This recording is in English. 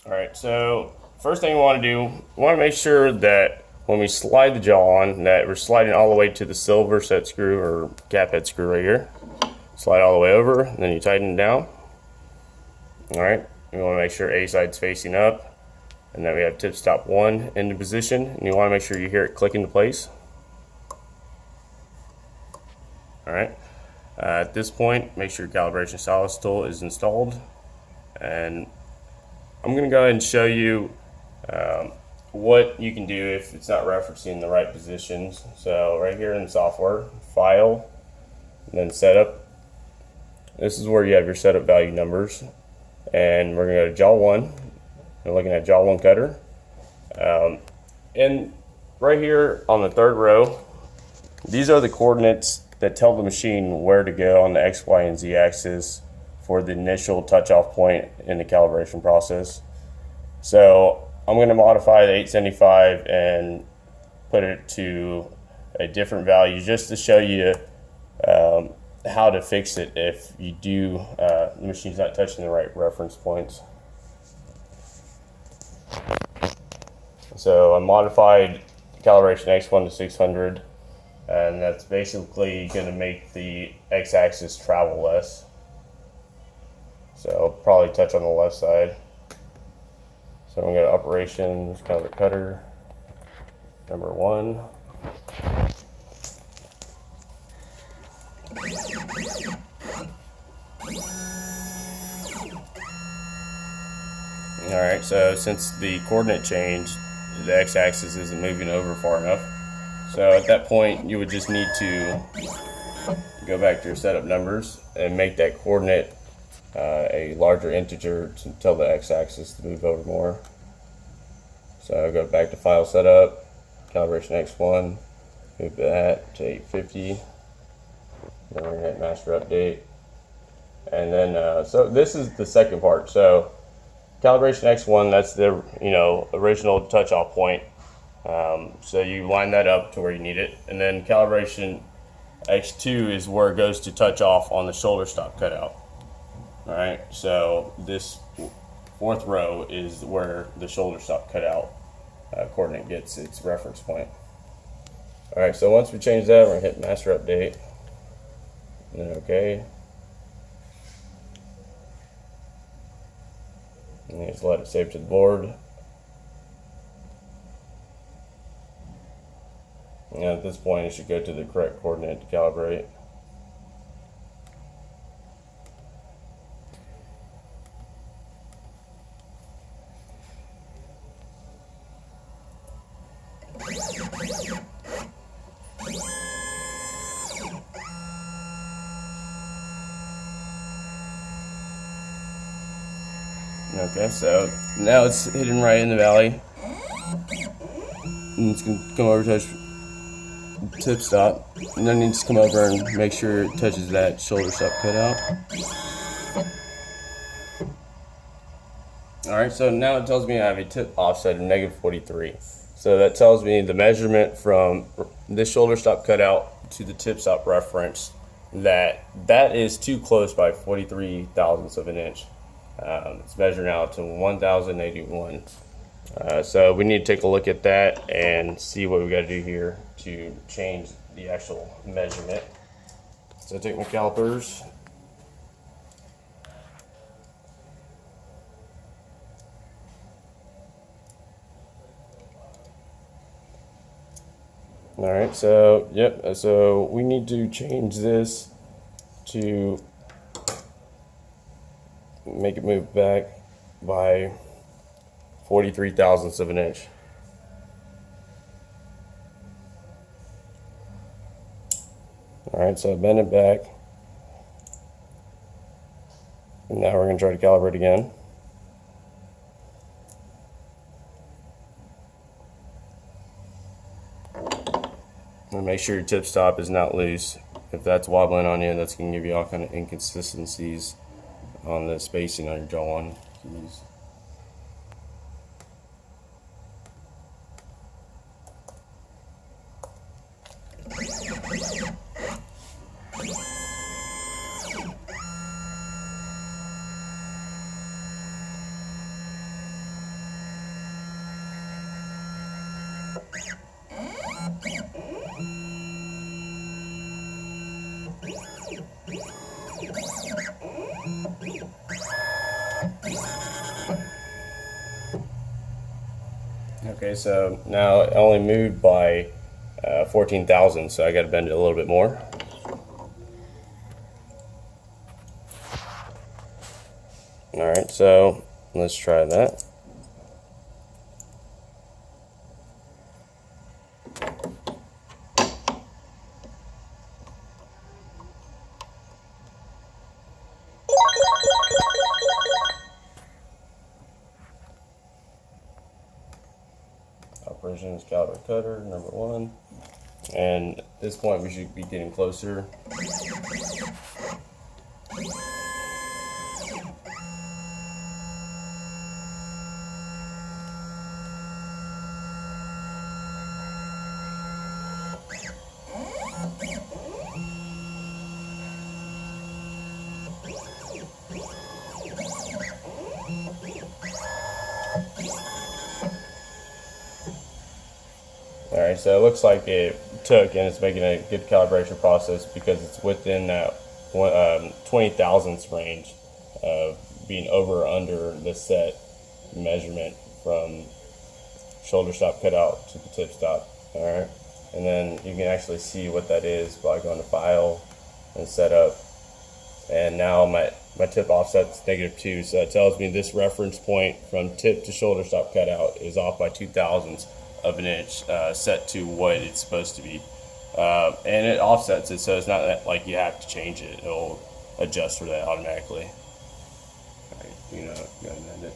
Alright, so first thing we want to do, we want to make sure that when we slide the jaw on, that we're sliding all the way to the silver set screw or cap head screw right here. Slide all the way over, and then you tighten it down. Alright, we want to make sure A side's facing up, and then we have tip stop 1 into position, and you want to make sure you hear it click into place. Alright, at this point, make sure your calibration stylus tool is installed, and I'm going to go ahead and show you what you can do if it's not referencing the right positions. So right here in the software, File, and then Setup. This is where you have your setup value numbers. And we're going to go to Jaw 1. We're looking at Jaw 1 cutter. And right here on the third row, these are the coordinates that tell the machine where to go on the X, Y, and Z axis for the initial touch-off point in the calibration process. So I'm going to modify the 875 and put it to a different value just to show you how to fix it if you do the machine's not touching the right reference points. So I modified calibration X1 to 600, and that's basically going to make the x-axis travel less. So I'll probably touch on the left side. So I'm going to go to operations, calibrate cutter, number 1. Alright, so since the coordinate changed, the x-axis isn't moving over far enough. So at that point, you would just need to go back to your setup numbers and make that coordinate a larger integer to tell the x-axis to move over more. So I'll go back to File Setup, Calibration X1, move that to 850. Then we're going to hit Master Update. And then, so this is the second part. So Calibration X1, that's the original touch-off point. So you line that up to where you need it. And then Calibration X2 is where it goes to touch off on the shoulder stop cutout. Alright, so this fourth row is where the shoulder stop cutout coordinate gets its reference point. Alright, so once we change that, we're going to hit Master Update. And then OK. And just let it save to the board. And at this point, it should go to the correct coordinate to calibrate. Okay, so now it's hidden right in the valley. And it's going to come over, touch tip stop. And then you just come over and make sure it touches that shoulder stop cutout. Alright, so now it tells me I have a tip offset of -43. So that tells me the measurement from this shoulder stop cutout to the tip stop reference, that is too close by 43 thousandths of an inch. It's measuring out to 1081. So we need to take a look at that and see what we got to do here to change the actual measurement. So I take my calipers. Alright, so yep, so we need to change this to make it move back by 43 thousandths of an inch. Alright, so I bend it back. And now we're going to try to calibrate again. And make sure your tip stop is not loose. If that's wobbling on you, that's going to give you all kind of inconsistencies on the spacing on your jaw on keys. Okay, so now it only moved by 14,000, so I got to bend it a little bit more. Alright, so let's try that. Operations caliber cutter, number 1. And at this point we should be getting closer. Alright, so it looks like it took, and it's making a good calibration process because it's within that 20 thousandths range of being over or under the set measurement from shoulder stop cutout to the tip stop. Alright, and then you can actually see what that is by going to File and Setup. And now my tip offset's -2, so that tells me this reference point from tip to shoulder stop cutout is off by 2 thousandths of an inch, set to what it's supposed to be. And it offsets it, so it's not that, like, you have to change it. It'll adjust for that automatically. Alright, go ahead and end it.